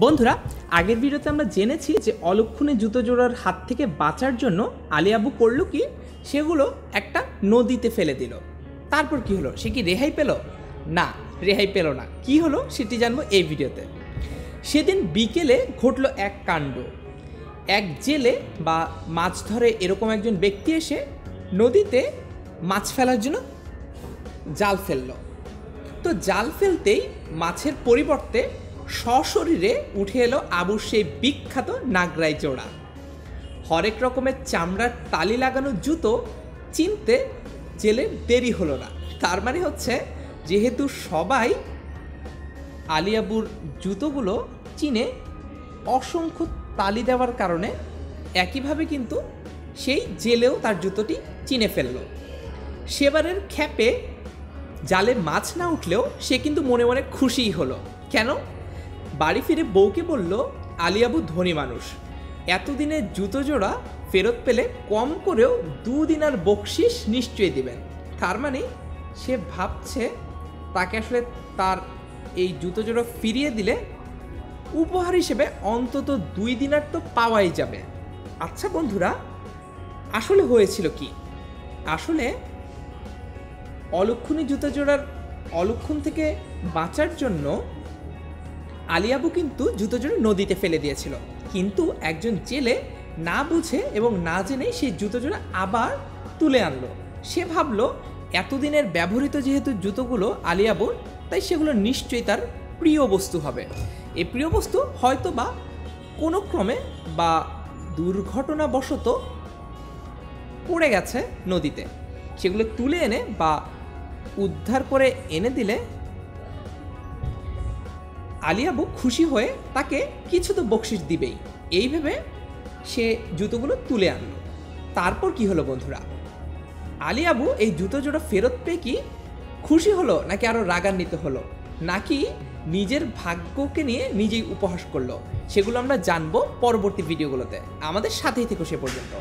বন্ধুরা, আগের ভিডিওতে আমরা জেনেছি যে অলক্ষণে জুতো জোড়ার হাত থেকে বাঁচার জন্য আলী আব্বু করলো কি, সেগুলো একটা নদীতে ফেলে দিল। তারপর কি হলো? সে কি রেহাই পেল? না, রেহাই পেল না। কি হলো সেটি জানবো এই ভিডিওতে। সেদিন বিকেলে ঘটলো এক কাণ্ড। এক জেলে বা মাছ ধরে এরকম একজন ব্যক্তি এসে নদীতে মাছ ফেলার জন্য জাল ফেলল। তো জাল ফেলতেই মাছের পরিবর্তে সশরীরে উঠে এলো আবুর সেই বিখ্যাত নাগরাই জোড়া। হরেক রকমের চামড়ার তালি লাগানো জুতো চিনতে জেলের দেরি হলো না। তার মানে হচ্ছে, যেহেতু সবাই আলী আবুর জুতোগুলো চিনে অসংখ্য তালি দেওয়ার কারণে একইভাবে কিন্তু সেই জেলেও তার জুতোটি চিনে ফেলল। সেবারের খ্যাপে জালে মাছ না উঠলেও সে কিন্তু মনে মনে খুশিই হলো। কেন? বাড়ি ফিরে বউকে বলল, আলী আবু ধনী মানুষ, এতদিনের জুতো জোড়া ফেরত পেলে কম করেও 2 দিনার বকশিস নিশ্চয়ই দিবেন। তার মানে সে ভাবছে তাকে আসলে তার এই জুতো জোড়া ফিরিয়ে দিলে উপহার হিসেবে অন্তত 2 দিনার তো পাওয়াই যাবে। আচ্ছা বন্ধুরা, আসলে হয়েছিল কি? আসলে অলক্ষণী জুতো জোড়ার অলক্ষণ থেকে বাঁচার জন্য আলী আবু কিন্তু জুতো জোড়া নদীতে ফেলে দিয়েছিল, কিন্তু একজন জেলে না বুঝে এবং না জেনেই সেই জুতো জোড়া আবার তুলে আনলো। সে ভাবলো এতদিনের ব্যবহৃত যেহেতু জুতোগুলো আলী আবুর, তাই সেগুলো নিশ্চয়ই তার প্রিয় বস্তু হবে। এই প্রিয় বস্তু হয়তো বা কোনো ক্রমে বা দুর্ঘটনাবশত পড়ে গেছে নদীতে, সেগুলো তুলে এনে বা উদ্ধার করে এনে দিলে আলী আবু খুশি হয়ে তাকে কিছু তো বকশিশ দিবেই। এই ভেবে সে জুতোগুলো তুলে আনলো। তারপর কি হলো বন্ধুরা? আলী আবু এই জুতো জোড়া ফেরত পেয়ে কি খুশি হলো, নাকি আরও রাগান্বিত হলো, নাকি নিজের ভাগ্যকে নিয়ে নিজেই উপহাস করলো? সেগুলো আমরা জানবো পরবর্তী ভিডিওগুলোতে। আমাদের সাথেই থেকো সে পর্যন্ত।